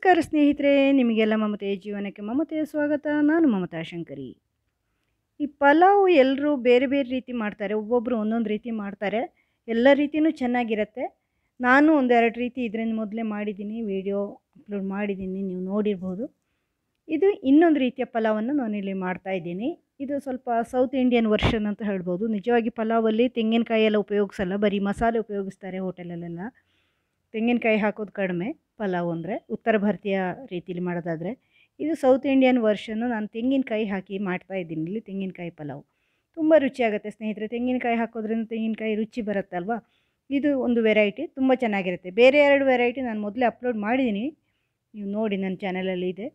ನಮಸ್ಕಾರ ಸ್ನೇಹಿತರೆ, ನಿಮಗೆಲ್ಲ ಮಮತೆಯ ಜೀವನಕ್ಕೆ ಮಮತೆಯ ಸ್ವಾಗತ. ನಾನು ಮಮತಾ ಶಂಕರಿ. ಈ ಪಲಾವ್ ಎಲ್ಲರೂ ಬೇರೆ ಬೇರೆ ರೀತಿ ಮಾಡ್ತಾರೆ, ಒಬ್ಬೊಬ್ಬರು ಒಂದೊಂದು ರೀತಿ ಮಾಡ್ತಾರೆ. ಎಲ್ಲ ರೀತಿಯೂ ಚೆನ್ನಾಗಿರುತ್ತೆ. ನಾನು ಒಂದೆರಡು ರೀತಿ ಇದರಿಂದ ಮೊದಲೇ ಮಾಡಿದ್ದೀನಿ, ವಿಡಿಯೋ ಅಪ್ಲೋಡ್ ಮಾಡಿದ್ದೀನಿ, ನೀವು ನೋಡಿರ್ಬೋದು. ಇದು ಇನ್ನೊಂದು ರೀತಿಯ ಪಲಾವನ್ನು ನಾನಿಲ್ಲಿ ಮಾಡ್ತಾಯಿದ್ದೀನಿ. ಇದು ಸ್ವಲ್ಪ ಸೌತ್ ಇಂಡಿಯನ್ ವರ್ಷನ್ ಅಂತ ಹೇಳ್ಬೋದು. ನಿಜವಾಗಿ ಪಲಾವಲ್ಲಿ ತೆಂಗಿನಕಾಯಿ ಎಲ್ಲ ಉಪಯೋಗಿಸಲ್ಲ, ಬರೀ ಮಸಾಲೆ ಉಪಯೋಗಿಸ್ತಾರೆ ಹೋಟೆಲಲ್ಲೆಲ್ಲ. ತೆಂಗಿನಕಾಯಿ ಹಾಕೋದು ಕಡಿಮೆ ಪಲಾವ್ ಅಂದರೆ, ಉತ್ತರ ಭಾರತೀಯ ರೀತಿಯಲ್ಲಿ ಮಾಡೋದಾದರೆ. ಇದು ಸೌತ್ ಇಂಡಿಯನ್ ವರ್ಷನ್ನು ನಾನು ತೆಂಗಿನಕಾಯಿ ಹಾಕಿ ಮಾಡ್ತಾಯಿದ್ದೀನಿ. ಇಲ್ಲಿ ತೆಂಗಿನಕಾಯಿ ಪಲಾವ್ ತುಂಬ ರುಚಿಯಾಗುತ್ತೆ ಸ್ನೇಹಿತರೆ. ತೆಂಗಿನಕಾಯಿ ಹಾಕೋದ್ರಿಂದ ತೆಂಗಿನಕಾಯಿ ರುಚಿ ಬರುತ್ತಲ್ವ. ಇದು ಒಂದು ವೆರೈಟಿ, ತುಂಬ ಚೆನ್ನಾಗಿರುತ್ತೆ. ಬೇರೆ ಎರಡು ವೆರೈಟಿ ನಾನು ಮೊದಲೇ ಅಪ್ಲೋಡ್ ಮಾಡಿದ್ದೀನಿ, ನೀವು ನೋಡಿ, ನನ್ನ ಚಾನಲಲ್ಲಿ ಇದೆ,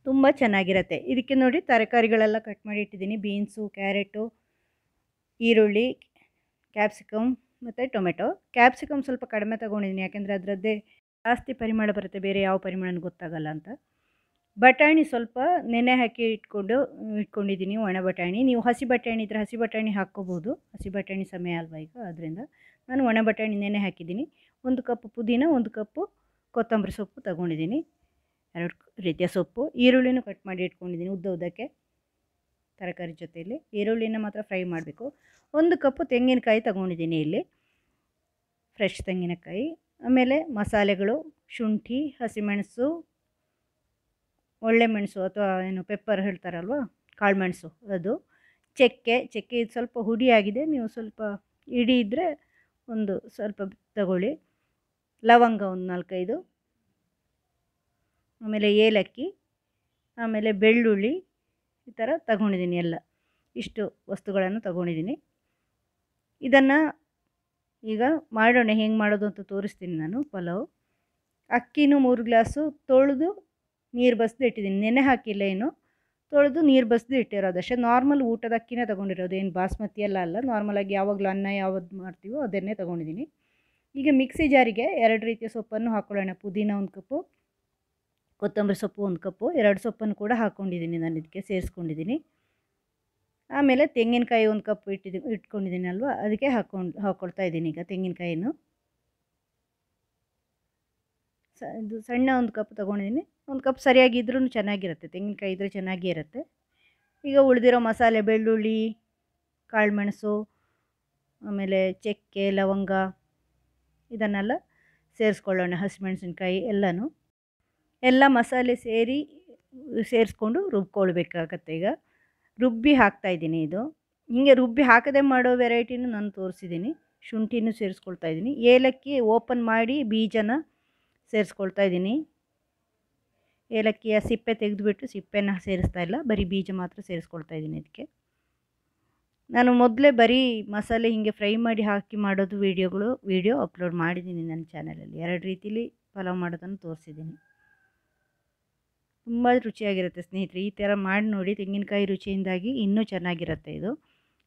ತುಂಬ ಚೆನ್ನಾಗಿರುತ್ತೆ. ಇದಕ್ಕೆ ನೋಡಿ ತರಕಾರಿಗಳೆಲ್ಲ ಕಟ್ ಮಾಡಿ ಇಟ್ಟಿದ್ದೀನಿ. ಬೀನ್ಸು, ಕ್ಯಾರೆಟು, ಈರುಳ್ಳಿ, ಕ್ಯಾಪ್ಸಿಕಮ್ ಮತ್ತು ಟೊಮೆಟೊ. ಕ್ಯಾಪ್ಸಿಕಮ್ ಸ್ವಲ್ಪ ಕಡಿಮೆ ತೊಗೊಂಡಿದ್ದೀನಿ, ಯಾಕೆಂದರೆ ಅದರದ್ದೇ ಜಾಸ್ತಿ ಪರಿಮಳ ಬರುತ್ತೆ, ಬೇರೆ ಯಾವ ಪರಿಮಳನೂ ಗೊತ್ತಾಗಲ್ಲ ಅಂತ. ಬಟಾಣಿ ಸ್ವಲ್ಪ ನೆನೆ ಹಾಕಿ ಇಟ್ಕೊಂಡಿದ್ದೀನಿ, ಒಣ ಬಟಾಣಿ. ನೀವು ಹಸಿ ಬಟಾಣಿ ಇದ್ದರೆ ಹಸಿ ಬಟಾಣಿ ಹಾಕ್ಕೋಬೋದು, ಹಸಿ ಬಟಾಣಿ ಸಮಯ ಅಲ್ವಾ ಈಗ, ಅದರಿಂದ ನಾನು ಒಣ ಬಟಾಣಿ ನೆನೆ ಹಾಕಿದ್ದೀನಿ. 1 ಕಪ್ ಪುದೀನ, 1 ಕಪ್ಪು ಕೊತ್ತಂಬರಿ ಸೊಪ್ಪು ತೊಗೊಂಡಿದ್ದೀನಿ, 2 ರೀತಿಯ ಸೊಪ್ಪು. ಈರುಳ್ಳಿನೂ ಕಟ್ ಮಾಡಿ ಇಟ್ಕೊಂಡಿದ್ದೀನಿ ಉದ್ದಕ್ಕೆ ತರಕಾರಿ ಜೊತೆಯಲ್ಲಿ. ಈರುಳ್ಳಿನ ಮಾತ್ರ ಫ್ರೈ ಮಾಡಬೇಕು. 1 ಕಪ್ಪು ತೆಂಗಿನಕಾಯಿ ತೊಗೊಂಡಿದ್ದೀನಿ ಇಲ್ಲಿ, ಫ್ರೆಶ್ ತೆಂಗಿನಕಾಯಿ. ಆಮೇಲೆ ಮಸಾಲೆಗಳು: ಶುಂಠಿ, ಹಸಿಮೆಣಸು, ಒಳ್ಳೆ ಮೆಣಸು ಅಥವಾ ಏನು ಪೆಪ್ಪರ್ ಹೇಳ್ತಾರಲ್ವ, ಕಾಳು ಮೆಣಸು, ಅದು. ಚಕ್ಕೆ ಇದು ಸ್ವಲ್ಪ ಹುಡಿಯಾಗಿದೆ, ನೀವು ಸ್ವಲ್ಪ ಇಡೀ ಇದ್ದರೆ ಒಂದು ಸ್ವಲ್ಪ ತಗೊಳ್ಳಿ. ಲವಂಗ ಒಂದು 4-5, ಆಮೇಲೆ ಏಲಕ್ಕಿ, ಆಮೇಲೆ ಬೆಳ್ಳುಳ್ಳಿ, ಈ ಥರ ತಗೊಂಡಿದ್ದೀನಿ. ಎಲ್ಲ ಇಷ್ಟು ವಸ್ತುಗಳನ್ನು ತಗೊಂಡಿದ್ದೀನಿ. ಇದನ್ನು ಈಗ ಮಾಡೋಣ, ಹೆಂಗೆ ಮಾಡೋದು ಅಂತ ತೋರಿಸ್ತೀನಿ ನಾನು. ಪಲಾವ್ ಅಕ್ಕಿನೂ 3 ಗ್ಲಾಸು ತೊಳೆದು ನೀರು ಬಸಿದು ಇಟ್ಟಿದ್ದೀನಿ, ನೆನೆ ಹಾಕಿಲ್ಲ, ಏನು ತೊಳೆದು ನೀರು ಬಸಿದು ಇಟ್ಟಿರೋದಷ್ಟೇ. ನಾರ್ಮಲ್ ಊಟದ ಅಕ್ಕಿನೇ ತೊಗೊಂಡಿರೋದು, ಏನು ಬಾಸ್ಮತಿ ಎಲ್ಲ ಅಲ್ಲ, ನಾರ್ಮಲಾಗಿ ಯಾವಾಗಲೂ ಅನ್ನ ಯಾವ್ದು ಮಾಡ್ತೀವೋ ಅದನ್ನೇ ತೊಗೊಂಡಿದ್ದೀನಿ. ಈಗ ಮಿಕ್ಸಿ ಜಾರಿಗೆ 2 ರೀತಿಯ ಸೊಪ್ಪನ್ನು ಹಾಕ್ಕೊಳ್ಳೋಣ. ಪುದೀನ 1 ಕಪ್ಪು, ಕೊತ್ತಂಬರಿ ಸೊಪ್ಪು 1 ಕಪ್ಪು, 2 ಸೊಪ್ಪನ್ನು ಕೂಡ ಹಾಕ್ಕೊಂಡಿದ್ದೀನಿ ನಾನು, ಇದಕ್ಕೆ ಸೇರಿಸ್ಕೊಂಡಿದ್ದೀನಿ. ಆಮೇಲೆ ತೆಂಗಿನಕಾಯಿ 1 ಕಪ್ ಇಟ್ಕೊಂಡಿದ್ದೀನಿ ಅಲ್ವಾ, ಅದಕ್ಕೆ ಹಾಕ್ಕೊಳ್ತಾ ಇದ್ದೀನಿ ಈಗ ತೆಂಗಿನಕಾಯಿನೂ. ಇದು ಸಣ್ಣ 1 ಕಪ್ ತೊಗೊಂಡಿದ್ದೀನಿ. 1 ಕಪ್ ಸರಿಯಾಗಿದ್ರೂ ಚೆನ್ನಾಗಿರುತ್ತೆ, ತೆಂಗಿನಕಾಯಿ ಇದ್ದರೆ ಚೆನ್ನಾಗೇ ಇರುತ್ತೆ. ಈಗ ಉಳಿದಿರೋ ಮಸಾಲೆ: ಬೆಳ್ಳುಳ್ಳಿ, ಕಾಳು ಮೆಣಸು, ಆಮೇಲೆ ಚಕ್ಕೆ, ಲವಂಗ, ಇದನ್ನೆಲ್ಲ ಸೇರಿಸ್ಕೊಳ್ಳೋಣ. ಹಸಿಮೆಣಸಿನ್ಕಾಯಿ ಎಲ್ಲ ಮಸಾಲೆ ಸೇರಿಸ್ಕೊಂಡು ರುಬ್ಕೊಳ್ಬೇಕಾಗತ್ತೆ. ಈಗ ರುಬ್ಬಿ ಹಾಕ್ತಾಯಿದ್ದೀನಿ. ಇದು ಹೀಗೆ ರುಬ್ಬಿ ಹಾಕದೆ ಮಾಡೋ ವೆರೈಟಿನೂ ನಾನು ತೋರಿಸಿದ್ದೀನಿ. ಶುಂಠಿನೂ ಸೇರಿಸ್ಕೊಳ್ತಾ ಇದ್ದೀನಿ. ಏಲಕ್ಕಿ ಓಪನ್ ಮಾಡಿ ಬೀಜನ ಸೇರಿಸ್ಕೊಳ್ತಾ ಇದ್ದೀನಿ. ಏಲಕ್ಕಿಯ ಸಿಪ್ಪೆ ತೆಗೆದುಬಿಟ್ಟು ಸಿಪ್ಪೆನ ಸೇರಿಸ್ತಾ ಇಲ್ಲ, ಬರೀ ಬೀಜ ಮಾತ್ರ ಸೇರಿಸ್ಕೊಳ್ತಾ ಇದ್ದೀನಿ. ಇದಕ್ಕೆ ನಾನು ಮೊದಲೇ ಬರೀ ಮಸಾಲೆ ಹೀಗೆ ಫ್ರೈ ಮಾಡಿ ಹಾಕಿ ಮಾಡೋದು ವಿಡಿಯೋ ಅಪ್ಲೋಡ್ ಮಾಡಿದ್ದೀನಿ ನನ್ನ ಚಾನಲಲ್ಲಿ. 2 ರೀತಿಲಿ ಪಲಾವ್ ಮಾಡೋದನ್ನು ತೋರಿಸಿದ್ದೀನಿ. ತುಂಬ ರುಚಿಯಾಗಿರುತ್ತೆ ಸ್ನೇಹಿತರೆ, ಈ ಥರ ಮಾಡಿ ನೋಡಿ. ತೆಂಗಿನಕಾಯಿ ರುಚಿಯಿಂದಾಗಿ ಇನ್ನೂ ಚೆನ್ನಾಗಿರುತ್ತೆ. ಇದು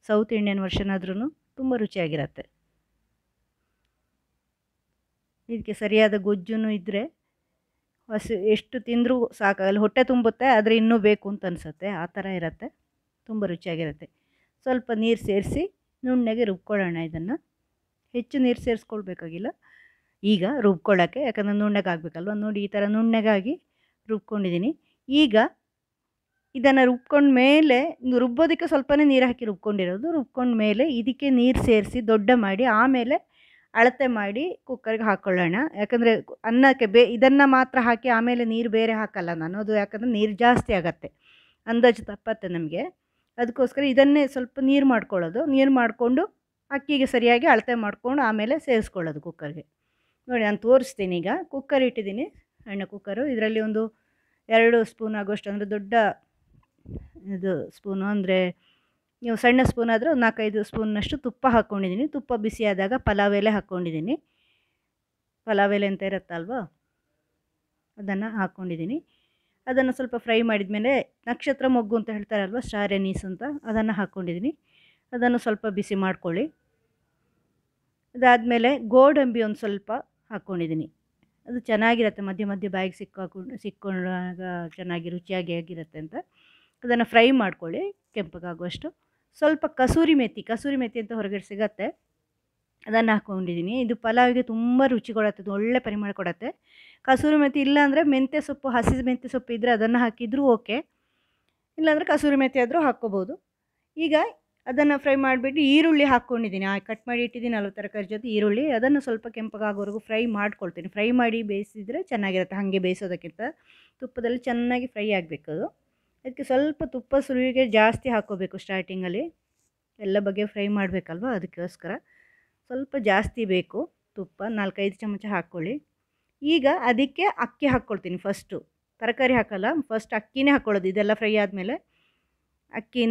ಸೌತ್ ಇಂಡಿಯನ್ ವರ್ಷನ್ ಆದ್ರೂ ತುಂಬ ರುಚಿಯಾಗಿರುತ್ತೆ. ಇದಕ್ಕೆ ಸರಿಯಾದ ಗೊಜ್ಜು ಇದ್ದರೆ ಎಷ್ಟು ತಿಂದರೂ ಸಾಕಾಗಲ್ಲ, ಹೊಟ್ಟೆ ತುಂಬುತ್ತೆ, ಆದರೆ ಇನ್ನೂ ಬೇಕು ಅಂತ ಅನಿಸುತ್ತೆ, ಆ ಥರ ಇರುತ್ತೆ. ತುಂಬ ರುಚಿಯಾಗಿರುತ್ತೆ. ಸ್ವಲ್ಪ ನೀರು ಸೇರಿಸಿ ನುಣ್ಣಗೆ ರುಬ್ಕೊಳ್ಳೋಣ. ಇದನ್ನು ಹೆಚ್ಚು ನೀರು ಸೇರಿಸ್ಕೊಳ್ಬೇಕಾಗಿಲ್ಲ ಈಗ ರುಬ್ಕೊಳ್ಳೋಕ್ಕೆ, ಯಾಕಂದರೆ ನುಣ್ಣಗೆ ಆಗಬೇಕಲ್ವ. ನೋಡಿ, ಈ ಥರ ನುಣ್ಣಗಾಗಿ ರುಬ್ಕೊಂಡಿದ್ದೀನಿ. ಈಗ ಇದನ್ನು ರುಬ್ಕೊಂಡ್ಮೇಲೆ, ರುಬ್ಬೋದಕ್ಕೆ ಸ್ವಲ್ಪನೇ ನೀರು ಹಾಕಿ ರುಬ್ಕೊಂಡಿರೋದು. ರುಬ್ಕೊಂಡ್ಮೇಲೆ ಇದಕ್ಕೆ ನೀರು ಸೇರಿಸಿ ದೊಡ್ಡ ಮಾಡಿ, ಆಮೇಲೆ ಅಳತೆ ಮಾಡಿ ಕುಕ್ಕರ್ಗೆ ಹಾಕ್ಕೊಳ್ಳೋಣ. ಯಾಕಂದರೆ ಅನ್ನಕ್ಕೆ ಇದನ್ನು ಮಾತ್ರ ಹಾಕಿ ಆಮೇಲೆ ನೀರು ಬೇರೆ ಹಾಕಲ್ಲ ನಾನು, ಅದು ಯಾಕಂದರೆ ನೀರು ಜಾಸ್ತಿ ಆಗುತ್ತೆ, ಅಂದಾಜು ತಪ್ಪತ್ತೆ ನಮಗೆ. ಅದಕ್ಕೋಸ್ಕರ ಇದನ್ನೇ ಸ್ವಲ್ಪ ನೀರು ಮಾಡ್ಕೊಳ್ಳೋದು. ನೀರು ಮಾಡಿಕೊಂಡು ಅಕ್ಕಿಗೆ ಸರಿಯಾಗಿ ಅಳತೆ ಮಾಡಿಕೊಂಡು ಆಮೇಲೆ ಸೇರಿಸ್ಕೊಳ್ಳೋದು ಕುಕ್ಕರ್ಗೆ. ನೋಡಿ, ನಾನು ತೋರಿಸ್ತೀನಿ. ಈಗ ಕುಕ್ಕರ್ ಇಟ್ಟಿದ್ದೀನಿ, ಸಣ್ಣ ಕುಕ್ಕರು. ಇದರಲ್ಲಿ ಒಂದು 2 ಸ್ಪೂನ್ ಆಗೋಷ್ಟು, ಅಂದರೆ ದೊಡ್ಡ ಇದು ಸ್ಪೂನು, ಅಂದರೆ ನೀವು ಸಣ್ಣ ಸ್ಪೂನ್ ಆದರೆ ಒಂದು 4-5 ಸ್ಪೂನ್ನಷ್ಟು ತುಪ್ಪ ಹಾಕ್ಕೊಂಡಿದ್ದೀನಿ. ತುಪ್ಪ ಬಿಸಿಯಾದಾಗ ಪಲಾವ್ ಎಲೆ ಹಾಕ್ಕೊಂಡಿದ್ದೀನಿ. ಪಲಾವ್ ಎಲೆ ಅಂತ ಇರುತ್ತಲ್ವ, ಅದನ್ನು ಹಾಕ್ಕೊಂಡಿದ್ದೀನಿ. ಅದನ್ನು ಸ್ವಲ್ಪ ಫ್ರೈ ಮಾಡಿದ್ಮೇಲೆ ನಕ್ಷತ್ರ ಮೊಗ್ಗು ಅಂತ ಹೇಳ್ತಾರಲ್ವ, ಸ್ಟಾರ್ ಎನೀಸ್ ಅಂತ, ಅದನ್ನು ಹಾಕ್ಕೊಂಡಿದ್ದೀನಿ. ಅದನ್ನು ಸ್ವಲ್ಪ ಬಿಸಿ ಮಾಡ್ಕೊಳ್ಳಿ. ಅದಾದಮೇಲೆ ಗೋಡಂಬಿ ಒಂದು ಸ್ವಲ್ಪ ಹಾಕ್ಕೊಂಡಿದ್ದೀನಿ. ಅದು ಚೆನ್ನಾಗಿರುತ್ತೆ, ಮಧ್ಯೆ ಮಧ್ಯೆ ಬಾಯಿಗೆ ಸಿಕ್ಕೊಂಡಾಗ ಚೆನ್ನಾಗಿ ರುಚಿಯಾಗಿ ಆಗಿರುತ್ತೆ ಅಂತ. ಅದನ್ನು ಫ್ರೈ ಮಾಡ್ಕೊಳ್ಳಿ ಕೆಂಪಗಾಗುವಷ್ಟು. ಸ್ವಲ್ಪ ಕಸೂರಿ ಮೆಥಿ ಅಂತ ಹೊರಗಡೆ ಸಿಗತ್ತೆ, ಅದನ್ನು ಹಾಕ್ಕೊಂಡಿದ್ದೀನಿ. ಇದು ಪಲಾವಿಗೆ ತುಂಬ ರುಚಿ ಕೊಡುತ್ತೆ, ಅದು ಒಳ್ಳೆ ಪರಿಮಳ ಕೊಡುತ್ತೆ. ಕಸೂರಿ ಮೆಥಿ ಇಲ್ಲಾಂದರೆ ಮೆಂತ್ಯ ಸೊಪ್ಪು, ಹಸಿ ಮೆಂತ್ಯ ಸೊಪ್ಪು ಇದ್ದರೆ ಅದನ್ನು ಹಾಕಿದರೂ ಓಕೆ, ಇಲ್ಲಾಂದರೆ ಕಸೂರಿ ಮೆಥಿ ಆದರೂ ಹಾಕ್ಕೋಬೋದು. ಈಗ ಅದನ್ನು ಫ್ರೈ ಮಾಡಿಬಿಟ್ಟು ಈರುಳ್ಳಿ ಹಾಕ್ಕೊಂಡಿದ್ದೀನಿ, ಕಟ್ ಮಾಡಿ ಇಟ್ಟಿದ್ದೀನಲ್ವ ತರಕಾರಿ ಜೊತೆ ಈರುಳ್ಳಿ, ಅದನ್ನು ಸ್ವಲ್ಪ ಕೆಂಪಗಾಗೋವರೆಗೂ ಫ್ರೈ ಮಾಡ್ಕೊಳ್ತೀನಿ. ಫ್ರೈ ಮಾಡಿ ಬೇಯಿಸಿದರೆ ಚೆನ್ನಾಗಿರುತ್ತೆ, ಹಾಗೆ ಬೇಯಿಸೋದಕ್ಕಿಂತ ತುಪ್ಪದಲ್ಲಿ ಚೆನ್ನಾಗಿ ಫ್ರೈ ಆಗಬೇಕು ಅದು. ಅದಕ್ಕೆ ಸ್ವಲ್ಪ ತುಪ್ಪ ಸುರುವಿಗೆ ಜಾಸ್ತಿ ಹಾಕ್ಕೋಬೇಕು ಸ್ಟಾರ್ಟಿಂಗಲ್ಲಿ, ಎಲ್ಲ ಬಗ್ಗೆ ಫ್ರೈ ಮಾಡಬೇಕಲ್ವ, ಅದಕ್ಕೋಸ್ಕರ ಸ್ವಲ್ಪ ಜಾಸ್ತಿ ಬೇಕು ತುಪ್ಪ, 4-5 ಚಮಚ ಹಾಕ್ಕೊಳ್ಳಿ. ಈಗ ಅದಕ್ಕೆ ಅಕ್ಕಿ ಹಾಕ್ಕೊಳ್ತೀನಿ ಫಸ್ಟು, ತರಕಾರಿ ಹಾಕಲ್ಲ, ಫಸ್ಟ್ ಅಕ್ಕಿನೇ ಹಾಕ್ಕೊಳ್ಳೋದು. ಇದೆಲ್ಲ ಫ್ರೈ ಆದಮೇಲೆ ಅಕ್ಕಿ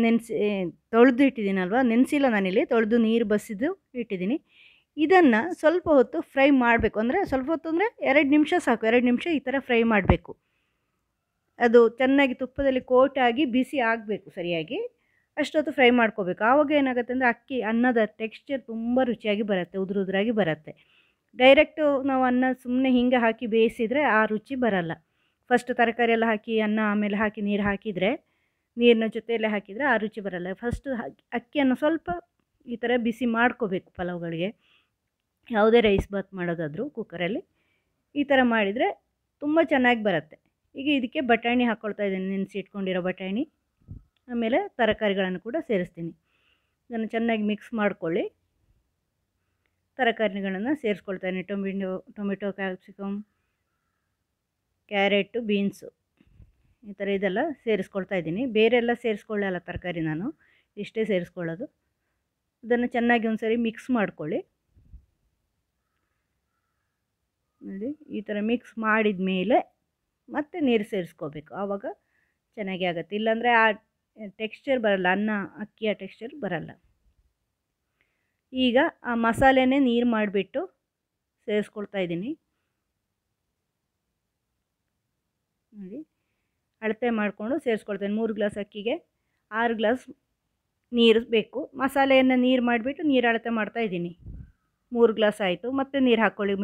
ತೊಳೆದು ಇಟ್ಟಿದ್ದೀನಲ್ವ, ನೆನೆಸಿಲ್ಲ ನಾನಿಲ್ಲಿ, ತೊಳೆದು ನೀರು ಬಸಿದು ಇಟ್ಟಿದ್ದೀನಿ. ಇದನ್ನು ಸ್ವಲ್ಪ ಹೊತ್ತು ಫ್ರೈ ಮಾಡಬೇಕು, ಅಂದರೆ ಸ್ವಲ್ಪ ಹೊತ್ತು ಅಂದರೆ 2 ನಿಮಿಷ ಸಾಕು, 2 ನಿಮಿಷ ಈ ಥರ ಫ್ರೈ ಮಾಡಬೇಕು. ಅದು ಚೆನ್ನಾಗಿ ತುಪ್ಪದಲ್ಲಿ ಕೋಟಾಗಿ ಬಿಸಿ ಆಗಬೇಕು ಸರಿಯಾಗಿ, ಅಷ್ಟೊತ್ತು ಫ್ರೈ ಮಾಡ್ಕೋಬೇಕು. ಆವಾಗ ಏನಾಗುತ್ತೆ ಅಂದರೆ ಅನ್ನದ ಟೆಕ್ಸ್ಚರ್ ತುಂಬ ರುಚಿಯಾಗಿ ಬರುತ್ತೆ, ಉದುರಾಗಿ ಬರುತ್ತೆ. ಡೈರೆಕ್ಟು ನಾವು ಅನ್ನ ಸುಮ್ಮನೆ ಹೀಗೆ ಹಾಕಿ ಬೇಯಿಸಿದರೆ ಆ ರುಚಿ ಬರಲ್ಲ. ಫಸ್ಟ್ ತರಕಾರಿ ಎಲ್ಲ ಹಾಕಿ ಅನ್ನ ಆಮೇಲೆ ಹಾಕಿ ನೀರು ಹಾಕಿದರೆ, ನೀರಿನ ಜೊತೆಯಲ್ಲೇ ಹಾಕಿದರೆ ಆ ರುಚಿ ಬರಲ್ಲ. ಫಸ್ಟು ಅಕ್ಕಿಯನ್ನು ಸ್ವಲ್ಪ ಈ ಥರ ಬಿಸಿ ಮಾಡ್ಕೋಬೇಕು ಪಲಾವ್ಗಳಿಗೆ, ಯಾವುದೇ ರೈಸ್ ಬಾತ್ ಮಾಡೋದಾದರೂ ಕುಕ್ಕರಲ್ಲಿ ಈ ಥರ ಮಾಡಿದರೆ ತುಂಬ ಚೆನ್ನಾಗಿ ಬರುತ್ತೆ. ಈಗ ಇದಕ್ಕೆ ಬಟಾಣಿ ಹಾಕ್ಕೊಳ್ತಾ ಇದ್ದೀನಿ, ನೆನೆಸಿ ಇಟ್ಕೊಂಡಿರೋ ಬಟಾಣಿ, ಆಮೇಲೆ ತರಕಾರಿಗಳನ್ನು ಕೂಡ ಸೇರಿಸ್ತೀನಿ. ಇದನ್ನು ಚೆನ್ನಾಗಿ ಮಿಕ್ಸ್ ಮಾಡ್ಕೊಳ್ಳಿ. ತರಕಾರಿಗಳನ್ನು ಸೇರಿಸ್ಕೊಳ್ತಾನೆ, ಟೊಮೆಟೊ, ಕ್ಯಾಪ್ಸಿಕಮ್, ಕ್ಯಾರೆಟು, ಬೀನ್ಸು, ಈ ಥರ ಇದೆಲ್ಲ ಸೇರಿಸ್ಕೊಳ್ತಾ ಇದ್ದೀನಿ. ಬೇರೆಲ್ಲ ಸೇರಿಸ್ಕೊಳ್ಳಲ್ಲ ತರಕಾರಿ, ನಾನು ಇಷ್ಟೇ ಸೇರಿಸ್ಕೊಳ್ಳೋದು. ಇದನ್ನು ಚೆನ್ನಾಗಿ ಒಂದು ಸರಿ ಮಿಕ್ಸ್ ಮಾಡ್ಕೊಳ್ಳಿ. ನೋಡಿ ಈ ಥರ ಮಿಕ್ಸ್ ಮಾಡಿದ ಮೇಲೆ ಮತ್ತೆ ನೀರು ಸೇರಿಸ್ಕೋಬೇಕು, ಆವಾಗ ಚೆನ್ನಾಗಿ ಆಗುತ್ತೆ. ಇಲ್ಲಾಂದರೆ ಆ ಟೆಕ್ಸ್ಚರ್ ಬರಲ್ಲ, ಅಕ್ಕಿಯ ಟೆಕ್ಸ್ಚರ್ ಬರಲ್ಲ. ಈಗ ಆ ಮಸಾಲೆನೇ ನೀರು ಮಾಡಿಬಿಟ್ಟು ಸೇರಿಸ್ಕೊಳ್ತಾ ಇದ್ದೀನಿ. ನೋಡಿ ಅಳತೆ ಮಾಡಿಕೊಂಡು ಸೇರಿಸ್ಕೊಳ್ತೇನೆ. 3 ಗ್ಲಾಸ್ ಅಕ್ಕಿಗೆ 6 ಗ್ಲಾಸ್ ನೀರು ಬೇಕು. ಮಸಾಲೆಯನ್ನು ನೀರು ಮಾಡಿಬಿಟ್ಟು ನೀರು ಅಳತೆ ಮಾಡ್ತಾ ಇದ್ದೀನಿ. 3 ಗ್ಲಾಸ್ ಆಯಿತು, ಮತ್ತೆ ನೀರು ಹಾಕ್ಕೊಳ್ಳಿ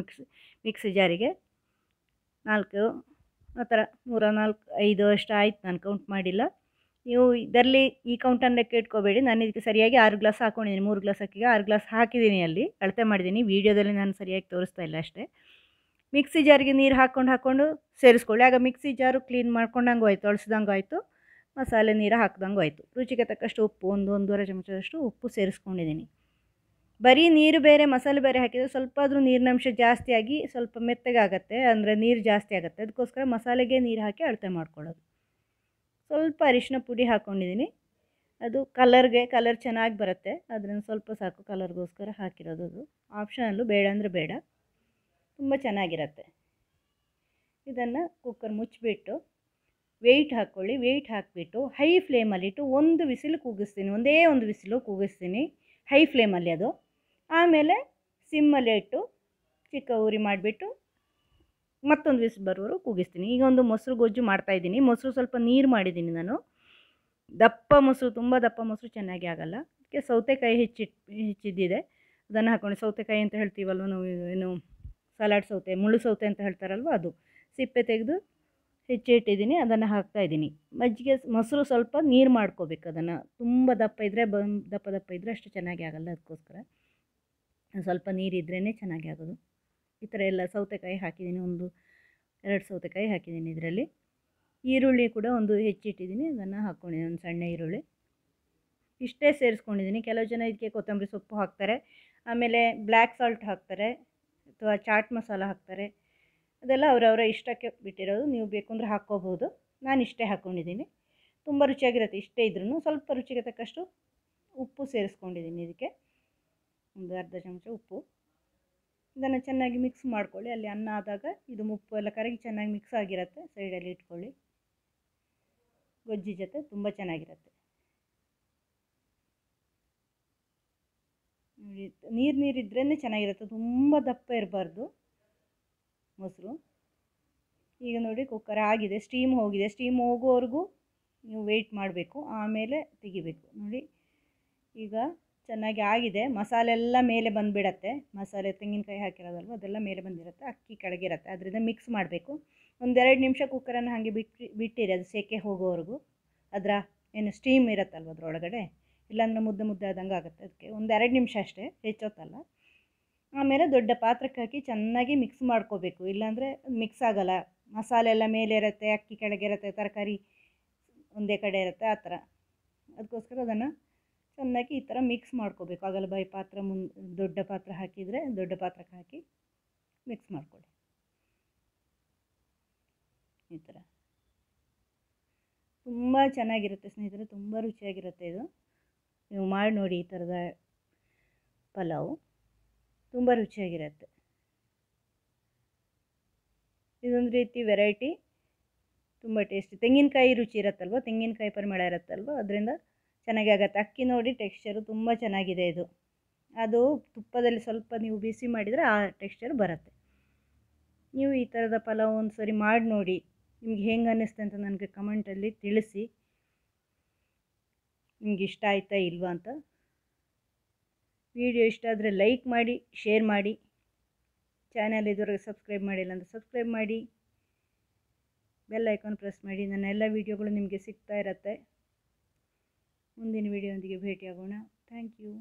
ಮಿಕ್ಸಿ ಜಾರಿಗೆ. 4 ಆ ಥರ 3, 4, 5 ಅಷ್ಟು ಆಯ್ತು, ನಾನು ಕೌಂಟ್ ಮಾಡಿಲ್ಲ. ನೀವು ಇದರಲ್ಲಿ ಈ ಕೌಂಟನ್ನು ಲೆಕ್ಕ ಇಟ್ಕೋಬೇಡಿ. ನಾನು ಇದಕ್ಕೆ ಸರಿಯಾಗಿ 6 ಗ್ಲಾಸ್ ಹಾಕ್ಕೊಂಡಿದ್ದೀನಿ. 3 ಗ್ಲಾಸ್ ಅಕ್ಕಿಗೆ 6 ಗ್ಲಾಸ್ ಹಾಕಿದ್ದೀನಿ, ಅಲ್ಲಿ ಅಳತೆ ಮಾಡಿದ್ದೀನಿ. ವೀಡಿಯೋದಲ್ಲಿ ನಾನು ಸರಿಯಾಗಿ ತೋರಿಸ್ತಾ ಇಲ್ಲ ಅಷ್ಟೇ. ಮಿಕ್ಸಿ ಜಾರಿಗೆ ನೀರು ಹಾಕ್ಕೊಂಡು ಸೇರಿಸ್ಕೊಳ್ಳಿ. ಆಗ ಮಿಕ್ಸಿ ಜಾರು ಕ್ಲೀನ್ ಮಾಡ್ಕೊಂಡಂಗೂ ಆಯಿತು, ತೊಳ್ಸ್ದಂಗೂ ಆಯಿತು, ಮಸಾಲೆ ನೀರು ಹಾಕ್ದಂಗೂ ಆಯಿತು. ರುಚಿಗೆ ತಕ್ಕಷ್ಟು ಉಪ್ಪು, 1-1.5 ಚಮಚದಷ್ಟು ಉಪ್ಪು ಸೇರಿಸ್ಕೊಂಡಿದ್ದೀನಿ. ಬರೀ ನೀರು ಬೇರೆ ಮಸಾಲೆ ಬೇರೆ ಹಾಕಿದರೆ ಸ್ವಲ್ಪ ಆದರೂ ನೀರಿನಂಶ ಜಾಸ್ತಿ ಆಗಿ ಸ್ವಲ್ಪ ಮೆತ್ತಗಾಗತ್ತೆ, ಅಂದರೆ ನೀರು ಜಾಸ್ತಿ ಆಗುತ್ತೆ. ಅದಕ್ಕೋಸ್ಕರ ಮಸಾಲೆಗೆ ನೀರು ಹಾಕಿ ಅಳತೆ ಮಾಡ್ಕೊಳ್ಳೋದು. ಸ್ವಲ್ಪ ಅರಿಶಿನ ಪುಡಿ ಹಾಕ್ಕೊಂಡಿದ್ದೀನಿ, ಅದು ಕಲರ್ ಚೆನ್ನಾಗಿ ಬರುತ್ತೆ, ಅದರಿಂದ ಸ್ವಲ್ಪ ಸಾಕು, ಕಲರ್ಗೋಸ್ಕರ ಹಾಕಿರೋದು. ಅದು ಆಪ್ಷನಲ್ಲು, ಬೇಡ ಅಂದರೆ ಬೇಡ, ತುಂಬ ಚೆನ್ನಾಗಿರುತ್ತೆ. ಇದನ್ನು ಕುಕ್ಕರ್ ಮುಚ್ಚಿಬಿಟ್ಟು ವೆಯ್ಟ್ ಹಾಕ್ಕೊಳ್ಳಿ. ವೆಯ್ಟ್ ಹಾಕಿಬಿಟ್ಟು ಹೈ ಫ್ಲೇಮಲ್ಲಿಟ್ಟು ಒಂದು ವಿಸಿಲು ಕೂಗಿಸ್ತೀನಿ, ಒಂದೇ ಒಂದು ವಿಸಿಲು ಕೂಗಿಸ್ತೀನಿ ಹೈ ಫ್ಲೇಮಲ್ಲಿ. ಅದು ಆಮೇಲೆ ಸಿಮ್ಮಲ್ಲಿ ಇಟ್ಟು ಚಿಕ್ಕ ಉರಿ ಮಾಡಿಬಿಟ್ಟು ಮತ್ತೊಂದು ವಿಸಿಲ್ ಬರೋರು ಕೂಗಿಸ್ತೀನಿ. ಈಗ ಒಂದು ಮೊಸರು ಗೊಜ್ಜು ಮಾಡ್ತಾಯಿದ್ದೀನಿ. ಮೊಸರು ಸ್ವಲ್ಪ ನೀರು ಮಾಡಿದ್ದೀನಿ ನಾನು, ದಪ್ಪ ಮೊಸರು, ತುಂಬ ದಪ್ಪ ಮೊಸರು ಚೆನ್ನಾಗಿ ಆಗೋಲ್ಲ. ಅದಕ್ಕೆ ಸೌತೆಕಾಯಿ ಹೆಚ್ಚಿದ್ದಿದೆ, ಅದನ್ನು ಹಾಕ್ಕೊಂಡು, ಸೌತೆಕಾಯಿ ಅಂತ ಹೇಳ್ತೀವಲ್ವ ನಾವು, ಏನು ಸಲಾಡ್ ಸೌತೆ, ಮುಳ್ಳು ಸೌತೆ ಅಂತ ಹೇಳ್ತಾರಲ್ವ, ಅದು ಸಿಪ್ಪೆ ತೆಗೆದು ಹೆಚ್ಚಿಟ್ಟಿದ್ದೀನಿ, ಅದನ್ನು ಹಾಕ್ತಾಯಿದ್ದೀನಿ. ಮೊಸರು ಸ್ವಲ್ಪ ನೀರು ಮಾಡ್ಕೋಬೇಕು, ಅದನ್ನು ತುಂಬ ದಪ್ಪ ಇದ್ದರೆ ದಪ್ಪ ಇದ್ದರೆ ಅಷ್ಟು ಚೆನ್ನಾಗಿ ಆಗೋಲ್ಲ, ಅದಕ್ಕೋಸ್ಕರ ಸ್ವಲ್ಪ ನೀರಿದ್ರೇ ಚೆನ್ನಾಗಿ ಆಗೋದು. ಈ ಥರ ಎಲ್ಲ ಸೌತೆಕಾಯಿ ಹಾಕಿದ್ದೀನಿ, 1-2 ಸೌತೆಕಾಯಿ ಹಾಕಿದ್ದೀನಿ. ಇದರಲ್ಲಿ ಈರುಳ್ಳಿ ಕೂಡ ಒಂದು ಹೆಚ್ಚಿಟ್ಟಿದ್ದೀನಿ, ಅದನ್ನು ಹಾಕ್ಕೊಂಡಿದ್ದೀನಿ, ಒಂದು ಸಣ್ಣ ಈರುಳ್ಳಿ ಇಷ್ಟೇ ಸೇರಿಸ್ಕೊಂಡಿದ್ದೀನಿ. ಕೆಲವು ಜನ ಇದಕ್ಕೆ ಕೊತ್ತಂಬರಿ ಸೊಪ್ಪು ಹಾಕ್ತಾರೆ, ಆಮೇಲೆ ಬ್ಲ್ಯಾಕ್ ಸಾಲ್ಟ್ ಹಾಕ್ತಾರೆ, ಅಥವಾ ಚಾಟ್ ಮಸಾಲ ಹಾಕ್ತಾರೆ. ಅದೆಲ್ಲ ಅವರವರ ಇಷ್ಟಕ್ಕೆ ಬಿಟ್ಟಿರೋದು, ನೀವು ಬೇಕು ಅಂದರೆ ಹಾಕ್ಕೋಬೋದು. ನಾನು ಇಷ್ಟೇ ಹಾಕ್ಕೊಂಡಿದ್ದೀನಿ, ತುಂಬ ರುಚಿಯಾಗಿರುತ್ತೆ. ಇಷ್ಟೇ ಇದ್ರೂ ಸ್ವಲ್ಪ ರುಚಿಗೆ ತಕ್ಕಷ್ಟು ಉಪ್ಪು ಸೇರಿಸ್ಕೊಂಡಿದ್ದೀನಿ. ಇದಕ್ಕೆ ಒಂದು ಅರ್ಧ ಚಮಚ ಉಪ್ಪು. ಇದನ್ನು ಚೆನ್ನಾಗಿ ಮಿಕ್ಸ್ ಮಾಡ್ಕೊಳ್ಳಿ. ಅಲ್ಲಿ ಅನ್ನ ಆದಾಗ ಇದು ಉಪ್ಪು ಎಲ್ಲ ಕರಗಿ ಚೆನ್ನಾಗಿ ಮಿಕ್ಸ್ ಆಗಿರುತ್ತೆ, ಸೈಡಲ್ಲಿ ಇಟ್ಕೊಳ್ಳಿ. ಗೊಜ್ಜಿ ಜೊತೆ ತುಂಬ ಚೆನ್ನಾಗಿರುತ್ತೆ. ನೀರಿದ್ರೇ ಚೆನ್ನಾಗಿರುತ್ತೆ, ತುಂಬ ದಪ್ಪ ಇರಬಾರ್ದು ಮೊಸರು. ಈಗ ನೋಡಿ ಕುಕ್ಕರ್ ಆಗಿದೆ, ಸ್ಟೀಮ್ ಹೋಗಿದೆ. ಸ್ಟೀಮ್ ಹೋಗೋವರೆಗೂ ನೀವು ವೆಯ್ಟ್ ಮಾಡಬೇಕು, ಆಮೇಲೆ ತೆಗಿಬೇಕು. ನೋಡಿ ಈಗ ಚೆನ್ನಾಗಿ ಆಗಿದೆ. ಮಸಾಲೆ ಎಲ್ಲ ಮೇಲೆ ಬಂದುಬಿಡತ್ತೆ, ಮಸಾಲೆ ತೆಂಗಿನಕಾಯಿ ಹಾಕಿರೋದಲ್ವ ಅದೆಲ್ಲ ಮೇಲೆ ಬಂದಿರುತ್ತೆ, ಅಕ್ಕಿ ಕೆಳಗಿರುತ್ತೆ. ಅದರಿಂದ ಮಿಕ್ಸ್ ಮಾಡಬೇಕು. 1-2 ನಿಮಿಷ ಕುಕ್ಕರನ್ನು ಹಾಗೆ ಬಿಟ್ಟಿರಿ, ಅದು ಸೆಕೆ ಹೋಗೋವರೆಗೂ. ಅದರ ಏನು ಸ್ಟೀಮ್ ಇರುತ್ತಲ್ವ ಅದರೊಳಗಡೆ, ಇಲ್ಲಾಂದರೆ ಮುದ್ದೆ ಆದಂಗೆ ಆಗುತ್ತೆ. ಅದಕ್ಕೆ 1-2 ನಿಮಿಷ ಅಷ್ಟೇ, ಹೆಚ್ಚೊತ್ತಲ್ಲ. ಆಮೇಲೆ ದೊಡ್ಡ ಪಾತ್ರಕ್ಕೆ ಹಾಕಿ ಚೆನ್ನಾಗಿ ಮಿಕ್ಸ್ ಮಾಡ್ಕೋಬೇಕು, ಇಲ್ಲಾಂದರೆ ಮಿಕ್ಸ್ ಆಗಲ್ಲ. ಮಸಾಲೆ ಎಲ್ಲ ಮೇಲೆ ಇರುತ್ತೆ, ಅಕ್ಕಿ ಕೆಳಗೆ ಇರುತ್ತೆ, ತರಕಾರಿ ಒಂದೇ ಕಡೆ ಇರುತ್ತೆ, ಆ ಥರ. ಅದಕ್ಕೋಸ್ಕರ ಅದನ್ನು ಚೆನ್ನಾಗಿ ಈ ಥರ ಮಿಕ್ಸ್ ಮಾಡ್ಕೋಬೇಕು. ಅಗಲಬಾಯಿ ಪಾತ್ರ ದೊಡ್ಡ ಪಾತ್ರ ಹಾಕಿದರೆ ದೊಡ್ಡ ಪಾತ್ರಕ್ಕೆ ಹಾಕಿ ಮಿಕ್ಸ್ ಮಾಡ್ಕೊಳ್ಳಿ ಈ ಥರ. ತುಂಬ ಚೆನ್ನಾಗಿರುತ್ತೆ ಸ್ನೇಹಿತರೆ, ತುಂಬ ರುಚಿಯಾಗಿರುತ್ತೆ ಇದು. ನೀವು ಮಾಡಿ ನೋಡಿ ಈ ಥರದ ಪಲಾವು, ತುಂಬ ರುಚಿಯಾಗಿರುತ್ತೆ. ಇದೊಂದು ರೀತಿ ವೆರೈಟಿ, ತುಂಬ ಟೇಸ್ಟಿ. ತೆಂಗಿನಕಾಯಿ ರುಚಿ ಇರುತ್ತಲ್ವ, ತೆಂಗಿನಕಾಯಿ ಪರಿಮಳ ಇರುತ್ತಲ್ವ, ಅದರಿಂದ ಚೆನ್ನಾಗಿ ಆಗುತ್ತೆ. ಅಕ್ಕಿ ನೋಡಿ ಟೆಕ್ಸ್ಚರು ತುಂಬ ಚೆನ್ನಾಗಿದೆ ಇದು. ಅದು ತುಪ್ಪದಲ್ಲಿ ಸ್ವಲ್ಪ ನೀವು ಬಿಸಿ ಮಾಡಿದರೆ ಆ ಟೆಕ್ಸ್ಚರ್ ಬರುತ್ತೆ. ನೀವು ಈ ಥರದ ಪಲಾವ್ ಒಂದು ಸರಿ ಮಾಡಿ ನೋಡಿ, ನಿಮ್ಗೆ ಹೆಂಗೆ ಅನ್ನಿಸ್ತು ಅಂತ ನನಗೆ ಕಮೆಂಟಲ್ಲಿ ತಿಳಿಸಿ. ನಿಮ್ಗೆ ಇಷ್ಟ ಆಯ್ತಾ ಇಲ್ವಾ ಅಂತ. ವಿಡಿಯೋ ಇಷ್ಟ ಆದರೆ ಲೈಕ್ ಮಾಡಿ, ಶೇರ್ ಮಾಡಿ. ಚಾನಲ್ ಇದುವರೆಗೆ ಸಬ್ಸ್ಕ್ರೈಬ್ ಮಾಡಿಲ್ಲ ಅಂದರೆ ಸಬ್ಸ್ಕ್ರೈಬ್ ಮಾಡಿ, ಬೆಲ್ ಐಕಾನ್ ಪ್ರೆಸ್ ಮಾಡಿ. ನನ್ನ ಎಲ್ಲ ವೀಡಿಯೋಗಳು ನಿಮಗೆ ಸಿಗ್ತಾ ಇರುತ್ತೆ. ಮುಂದಿನ ವೀಡಿಯೋದೊಂದಿಗೆ ಭೇಟಿಯಾಗೋಣ. Thank you.